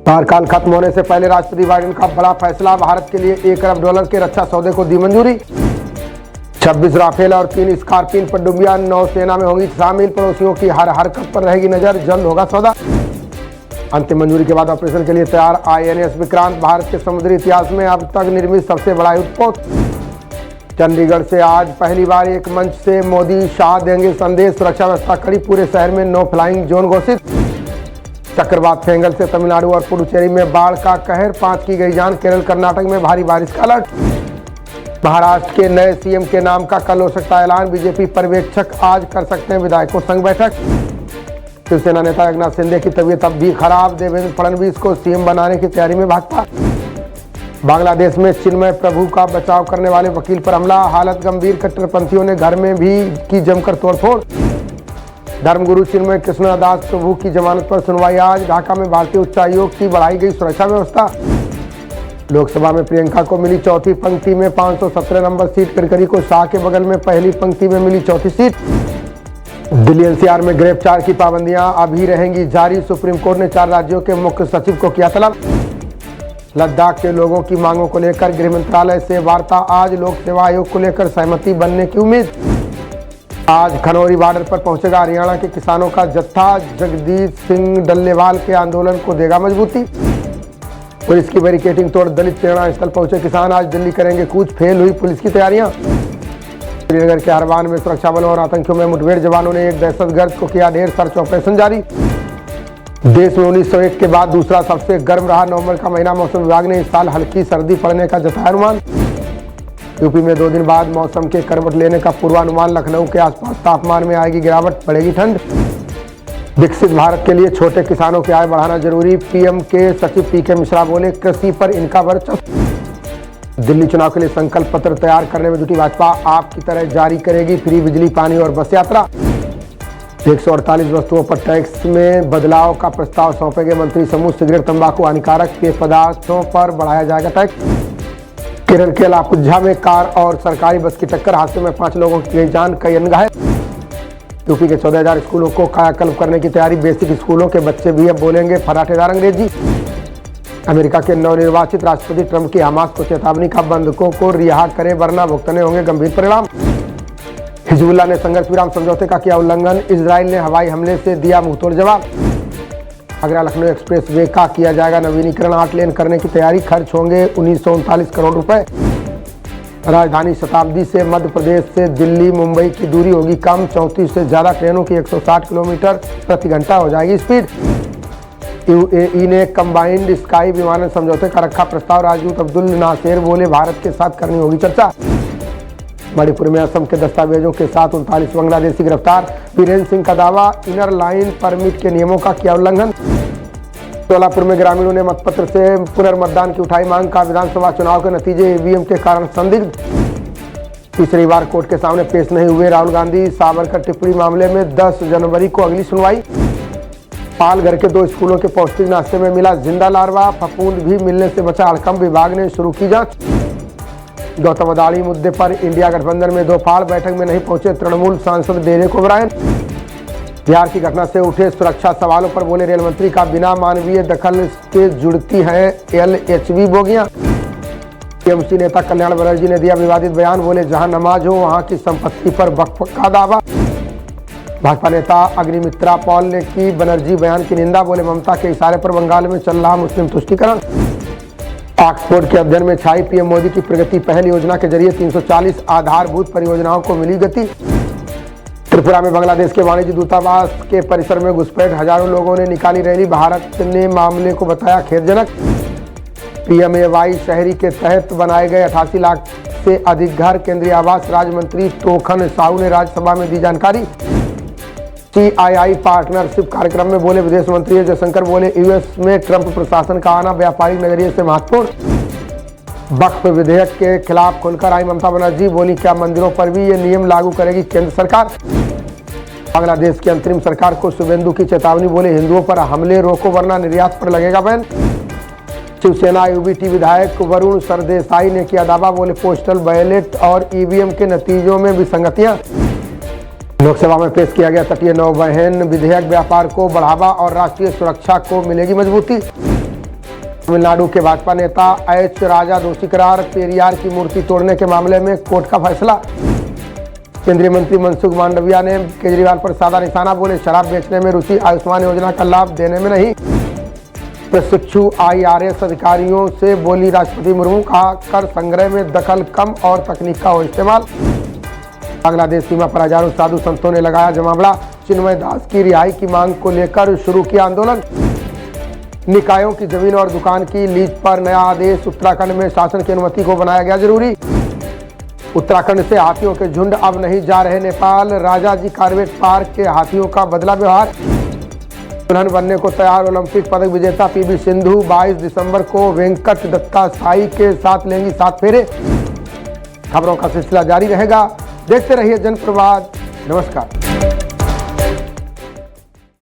कार्यकाल खत्म होने से पहले राष्ट्रपति बाइडेन का बड़ा फैसला, भारत के लिए $1 अरब के रक्षा सौदे को दी मंजूरी। 26 राफेल और 3 स्कॉर्पियन पनडुब्बियां नौसेना में होंगी शामिल, पड़ोसियों की हर हरकत पर रहेगी नजर, जल्द होगा सौदा। अंतिम मंजूरी के बाद ऑपरेशन के लिए तैयार INS विक्रांत, भारत के समुद्री इतिहास में अब तक निर्मित सबसे बड़ा युद्धपोत। चंडीगढ़ से आज पहली बार एक मंच से मोदी शाह देंगे संदेश, सुरक्षा व्यवस्था कड़ी, पूरे शहर में नो फ्लाइंग जोन घोषित। चक्रवात फेंगल से तमिलनाडु और पुडुचेरी में बाढ़ का कहर, 5 की गई जान, केरल कर्नाटक में भारी बारिश का अलर्ट। महाराष्ट्र के नए CM के नाम का कल हो सकता है ऐलान, बीजेपी पर्यवेक्षक आज कर सकते हैं विधायकों संग बैठक। शिवसेना नेता एकनाथ शिंदे की तबीयत अब भी खराब, देवेंद्र फडणवीस को CM बनाने की तैयारी में भाजपा। बांग्लादेश में चिन्मय प्रभु का बचाव करने वाले वकील पर हमला, हालत गंभीर, कट्टरपंथियों ने घर में भी की जमकर तोड़फोड़। धर्मगुरु चिन्मय कृष्णदास प्रभु की जमानत पर सुनवाई आज, ढाका में भारतीय उच्चायोग की बढ़ाई गई सुरक्षा व्यवस्था। लोकसभा में प्रियंका को मिली चौथी पंक्ति में 517 नंबर सीट, गडकरी को शाह के बगल में पहली पंक्ति में मिली चौथी सीट। दिल्ली NCR में ग्रेप 4 की पाबंदियां अभी रहेंगी जारी, सुप्रीम कोर्ट ने 4 राज्यों के मुख्य सचिव को किया तलब। लद्दाख के लोगों की मांगों को लेकर गृह मंत्रालय से वार्ता आज, लोक सेवा आयोग को लेकर सहमति बनने की उम्मीद। आज खनौरी बॉर्डर पर पहुंचेगा हरियाणा के किसानों का जत्था, जगदीश सिंह डल्लेवाल के आंदोलन को देगा मजबूती। पुलिस की बैरिकेडिंग तोड़ दलित प्रेरणा स्थल पहुंचे किसान, आज दिल्ली करेंगे कूच, फेल हुई पुलिस की तैयारियां। श्रीनगर के हरवान में सुरक्षा बलों और आतंकियों में मुठभेड़, जवानों ने एक दहशतगर्द को किया ढेर, सर्च ऑपरेशन जारी। देश में 1901 के बाद दूसरा सबसे गर्म रहा नवंबर का महीना, मौसम विभाग ने इस साल हल्की सर्दी पड़ने का जताया अनुमान। यूपी में 2 दिन बाद मौसम के करवट लेने का पूर्वानुमान, लखनऊ के आसपास तापमान में आएगी गिरावट, बढ़ेगी ठंड। विकसित भारत के लिए छोटे किसानों की आय बढ़ाना जरूरी, PM के सचिव PK मिश्रा बोले, कृषि पर इनका वर्चस्व। दिल्ली चुनाव के लिए संकल्प पत्र तैयार करने में जुटी भाजपा, आपकी तरह जारी करेगी फ्री बिजली, पानी और बस यात्रा। 148 वस्तुओं पर टैक्स में बदलाव का प्रस्ताव सौंपेंगे मंत्री समूह, सिगरेट, तंबाकू, हानिकारक पेय पदार्थों पर बढ़ाया जाएगा टैक्स। केरल के लापुझा में कार और सरकारी बस की टक्कर, हादसे में 5 लोगों की गई जान, कई अन्य घायल। यूपी के 14,000 स्कूलों को कायाकल्प करने की तैयारी, बेसिक स्कूलों के बच्चे भी अब बोलेंगे फराटेदार अंग्रेजी। अमेरिका के नवनिर्वाचित राष्ट्रपति ट्रंप की हमास को चेतावनी का, बंधकों को रिहा करें वरना भुगतने होंगे गंभीर परिणाम। हिजबुल्लाह ने संघर्ष विराम समझौते का किया उल्लंघन, इजराइल ने हवाई हमले से दिया मुंहतोड़ जवाब। आगरा लखनऊ एक्सप्रेस वे का किया जाएगा नवीनीकरण, 8 लेन करने की तैयारी, खर्च होंगे 1939 करोड़ रुपए। राजधानी शताब्दी से मध्य प्रदेश से दिल्ली मुंबई की दूरी होगी कम, 34 से ज्यादा ट्रेनों की 160 किलोमीटर प्रति घंटा हो जाएगी स्पीड। UAE ने कंबाइंड स्काई विमानन समझौते का रखा प्रस्ताव, राजदूत अब्दुल नासेर बोले, भारत के साथ करनी होगी चर्चा। मणिपुर में असम के दस्तावेजों के साथ 39 बांग्लादेशी गिरफ्तार, वीरेंद्र सिंह का दावा, इनर लाइन परमिट के नियमों का किया उल्लंघन। सोलापुर में ग्रामीणों ने मतपत्र से पुनर्मतदान की उठाई मांग, का विधानसभा चुनाव के नतीजे EVM के कारण संदिग्ध। तीसरी बार कोर्ट के सामने पेश नहीं हुए राहुल गांधी, सावरकर टिप्पणी मामले में 10 जनवरी को अगली सुनवाई। पालघर के 2 स्कूलों के पौष्टिक नाश्ते में मिला जिंदा लार्वा, फफूंद भी मिलने से बचा, हड़कंप विभाग ने शुरू की जांच। गौतम अदानी मुद्दे पर इंडिया गठबंधन में 2 फाड़, बैठक में नहीं पहुंचे तृणमूल सांसद डेरेक ओब्रायन। बिहार की घटना से उठे सुरक्षा सवालों पर बोले रेल मंत्री, का बिना मानवीय दखल के जुड़ती हैं LHV बोगियां। TMC नेता कल्याण बनर्जी ने दिया विवादित बयान, बोले जहां नमाज हो वहां की संपत्ति पर वक्फ का दावा। भाजपा नेता अग्निमित्रा पॉल ने की बनर्जी बयान की निंदा, बोले ममता के इशारे पर बंगाल में चल रहा मुस्लिम तुष्टीकरण। ऑक्सफोर्ड के अध्ययन में छाई PM मोदी की प्रगति पहल योजना के जरिए 340 आधारभूत परियोजनाओं को मिली गति। त्रिपुरा में बांग्लादेश के वाणिज्य दूतावास के परिसर में घुसपैठ, हजारों लोगों ने निकाली रैली, भारत ने मामले को बताया खेदजनक। PMAY शहरी के तहत बनाए गए 88 लाख से अधिक घर, केंद्रीय आवास राज्य मंत्री तोखन साहू ने राज्यसभा में दी जानकारी। CII पार्टनरशिप कार्यक्रम में बोले विदेश मंत्री जयशंकर, बोले US में ट्रंप प्रशासन का आना व्यापारिक नजरिए से महत्वपूर्ण। वक्फ विधेयक के खिलाफ खुलकर आई ममता बनर्जी, बोली क्या मंदिरों पर भी ये नियम लागू करेगी केंद्र सरकार। बांग्लादेश की अंतरिम सरकार को शुभेंदु की चेतावनी, बोले हिंदुओं पर हमले रोको वरना निर्यात पर लगेगा बैन। शिवसेना UBT विधायक वरुण सरदेसाई ने किया दावा, बोले पोस्टल बैलेट और EVM के नतीजों में विसंगतियां। लोकसभा में पेश किया गया तटीय नौवहन विधेयक, व्यापार को बढ़ावा और राष्ट्रीय सुरक्षा को मिलेगी मजबूती। तमिलनाडु के भाजपा नेता एच राजा दोषी करार, पेरियार की मूर्ति तोड़ने के मामले में कोर्ट का फैसला। केंद्रीय मंत्री मनसुख मांडविया ने केजरीवाल पर साधा निशाना, बोले शराब बेचने में रुचि, आयुष्मान योजना का लाभ देने में नहीं। प्रशिक्षु IRS अधिकारियों से बोली राष्ट्रपति मुर्मू, कहा कर संग्रह में दखल कम और तकनीक का हो इस्तेमाल। बांग्लादेश सीमा पर हजारों साधु संतों ने लगाया जमावड़ा, चिन्मय दास की रिहाई की मांग को लेकर शुरू किया आंदोलन। निकायों की जमीन और दुकान की लीज पर नया आदेश, उत्तराखंड में शासन की अनुमति को बनाया गया जरूरी। उत्तराखंड से हाथियों के झुंड अब नहीं जा रहे नेपाल, राजाजी कार्बेट पार्क के हाथियों का बदला व्यवहार। दुल्हन बनने को तैयार ओलंपिक पदक विजेता PV सिंधु 22 दिसंबर को वेंकट दत्ता साई के साथ लेंगी 7 फेरे। खबरों का सिलसिला जारी रहेगा, देखते रहिए जनप्रवाद। नमस्कार।